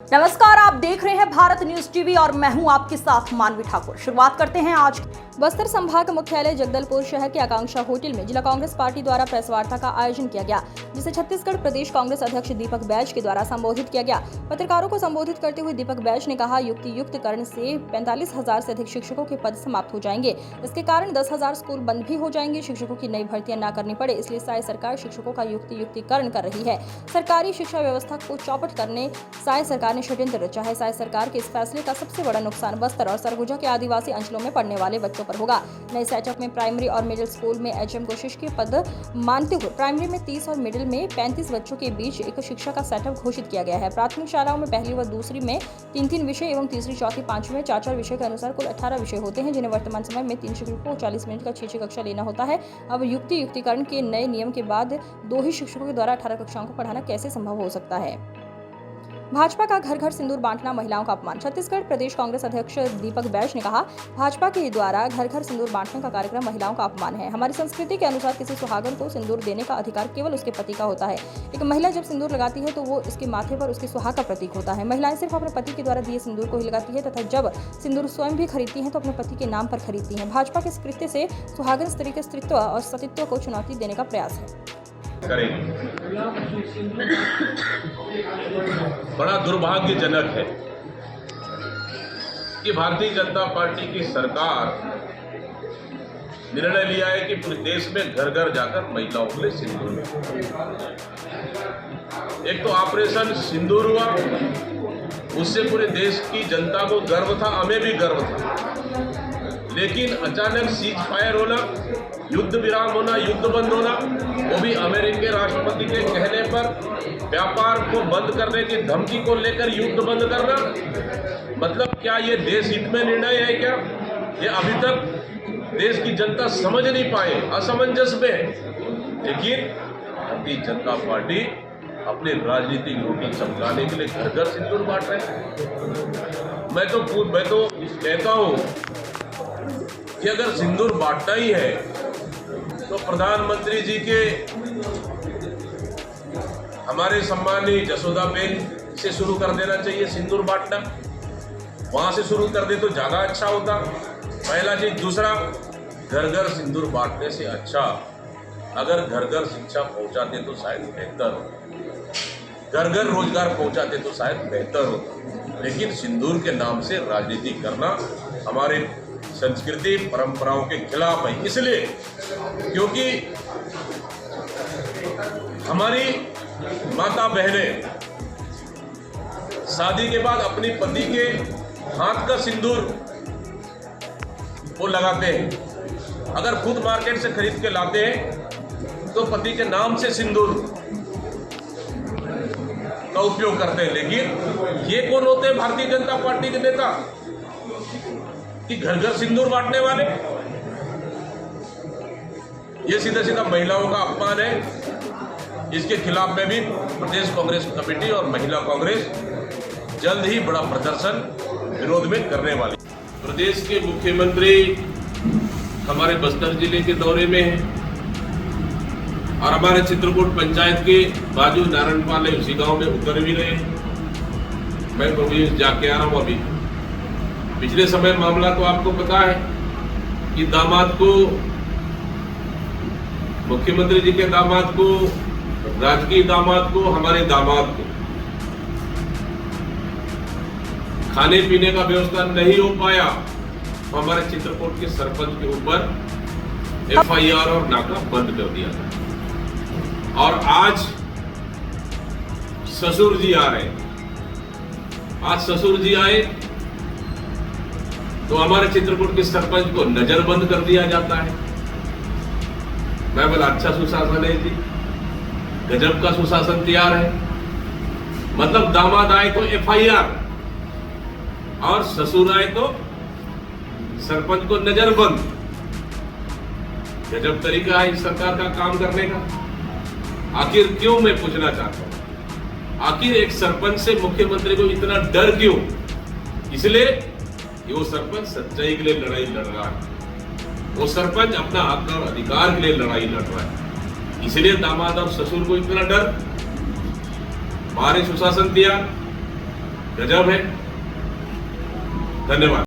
नमस्कार, आप देख रहे हैं भारत न्यूज टीवी और मैं हूं आपके साथ मानवी ठाकुर। शुरुआत करते हैं आज। बस्तर संभाग मुख्यालय जगदलपुर शहर के आकांक्षा होटल में जिला कांग्रेस पार्टी द्वारा प्रेस वार्ता का आयोजन किया गया, जिसे छत्तीसगढ़ प्रदेश कांग्रेस अध्यक्ष दीपक बैज के द्वारा संबोधित किया गया। पत्रकारों को संबोधित करते हुए दीपक बैज ने कहा, युक्तियुक्तकरण से 45,000 से अधिक शिक्षकों के पद समाप्त हो जाएंगे। इसके कारण 10,000 स्कूल बंद भी हो जाएंगे। शिक्षकों की नई भर्तियां न करनी पड़े, इसलिए साय सरकार शिक्षकों का युक्तियुक्तिकरण कर रही है। सरकारी शिक्षा व्यवस्था को चौपट करने साय सरकार ने षड्यंत्र रचा है। साय सरकार के इस फैसले का सबसे बड़ा नुकसान बस्तर और सरगुजा के आदिवासी अंचलों में पढ़ने वाले बच्चों पर होगा। नए सेटअप में प्राइमरी और मिडिल स्कूल में एचएम को शिक्षक के पद मानते हुए प्राइमरी में 30 और मिडिल में 35 बच्चों के बीच एक शिक्षक का सेटअप घोषित किया गया है। प्राथमिक शालाओं में पहली व दूसरी में 3-3 विषय एवं तीसरी, चौथी, पांचवी में 4-4 विषय के अनुसार कुल 18 विषय होते हैं, जिन्हें वर्तमान समय में 3 शिक्षकों को 40 मिनट का 6 कक्षा लेना होता है। अब युक्तियुक्तिकरण के नए नियम के बाद 2 ही शिक्षकों के द्वारा 18 कक्षाओं को पढ़ाना कैसे संभव हो सकता है। भाजपा का घर घर सिंदूर बांटना महिलाओं का अपमान। छत्तीसगढ़ प्रदेश कांग्रेस अध्यक्ष दीपक बैज ने कहा, भाजपा के द्वारा घर घर सिंदूर बांटने का कार्यक्रम महिलाओं का अपमान है। हमारी संस्कृति के अनुसार किसी सुहागन को सिंदूर देने का अधिकार केवल उसके पति का होता है। एक महिला जब सिंदूर लगाती है तो वो उसके माथे पर उसके सुहाग का प्रतीक होता है। महिलाएं सिर्फ अपने पति के द्वारा दिए सिंदूर को ही लगाती है तथा जब सिंदूर स्वयं भी खरीदती हैं तो अपने पति के नाम पर खरीदती हैं। भाजपा के इस कृत्य से सुहागन स्त्री के स्त्रीत्व और सतीत्व को चुनौती देने का प्रयास है। बड़ा दुर्भाग्यजनक है कि भारतीय जनता पार्टी की सरकार निर्णय लिया है कि पूरे देश में घर घर जाकर महिलाओं के लिए सिंदूर मिले। एक तो ऑपरेशन सिंदूर हुआ, उससे पूरे देश की जनता को गर्व था, हमें भी गर्व था। लेकिन अचानक सीज फायर होना, युद्ध विराम होना, युद्ध बंद होना, वो भी अमेरिकी राष्ट्रपति के कहने पर व्यापार को बंद करने की धमकी को लेकर युद्ध बंद करना, मतलब क्या ये देश हित में निर्णय है क्या? ये अभी तक देश की जनता समझ नहीं पाए, असमंजस में है। लेकिन भारतीय जनता पार्टी अपनी राजनीतिक रोटी चमकाने के लिए घर घर सिंदूर बांट रहे हैं। मैं तो कहता हूँ कि अगर सिंदूर बांटना ही है तो प्रधानमंत्री जी के हमारे सम्मानीय जसोदाबेन से शुरू कर देना चाहिए सिंदूर बांटना। वहां से शुरू कर दे तो ज्यादा अच्छा होता। पहला चीज। दूसरा, घर घर सिंदूर बांटने से अच्छा अगर घर घर शिक्षा पहुंचाते तो शायद बेहतर हो, घर घर रोजगार पहुंचाते तो शायद बेहतर हो। लेकिन सिंदूर के नाम से राजनीति करना हमारे संस्कृति परंपराओं के खिलाफ है। इसलिए क्योंकि हमारी माता बहनें शादी के बाद अपनी पति के हाथ का सिंदूर वो लगाते हैं। अगर खुद मार्केट से खरीद के लाते हैं तो पति के नाम से सिंदूर का उपयोग करते हैं। लेकिन ये कौन होते हैं भारतीय जनता पार्टी के नेता कि घर घर सिंदूर बांटने वाले? ये सीधा सीधा महिलाओं का अपमान है। इसके खिलाफ में भी प्रदेश कांग्रेस कमेटी और महिला कांग्रेस जल्द ही बड़ा प्रदर्शन विरोध में करने वाली। प्रदेश के मुख्यमंत्री हमारे बस्तर जिले के दौरे में हैं और हमारे चित्रकूट पंचायत के बाजू नारायणपाल है, उसी गांव में उतर भी रहे। मैं तो भी जाके आ रहा हूं। अभी पिछले समय मामला तो आपको पता है कि दामाद को, मुख्यमंत्री जी के दामाद को, राजकीय दामाद को, हमारे दामाद को खाने पीने का व्यवस्था नहीं हो पाया तो हमारे चित्रकूट के सरपंच के ऊपर एफआईआर और नाका बंद कर दिया था। और आज ससुर जी आ रहे हैं। आज ससुर जी आए तो हमारे चित्रकूट के सरपंच को नजरबंद कर दिया जाता है। मैं बोला अच्छा सुशासन है जी, गजब का सुशासन तैयार है। मतलब दामाद आए तो एफआईआर और ससुर आए तो सरपंच को नजरबंद। गजब तरीका है इस सरकार का काम करने का। आखिर क्यों, मैं पूछना चाहता हूं, आखिर एक सरपंच से मुख्यमंत्री को इतना डर क्यों? इसलिए कि वो सरपंच सच्चाई के लिए लड़ाई लड़ रहा है। वो सरपंच अपना हक और अधिकार के लिए लड़ाई लड़ रहा है। इसलिए दामाद और ससुर को इतना डर। हमारे सुशासन दिया गजब है। धन्यवाद।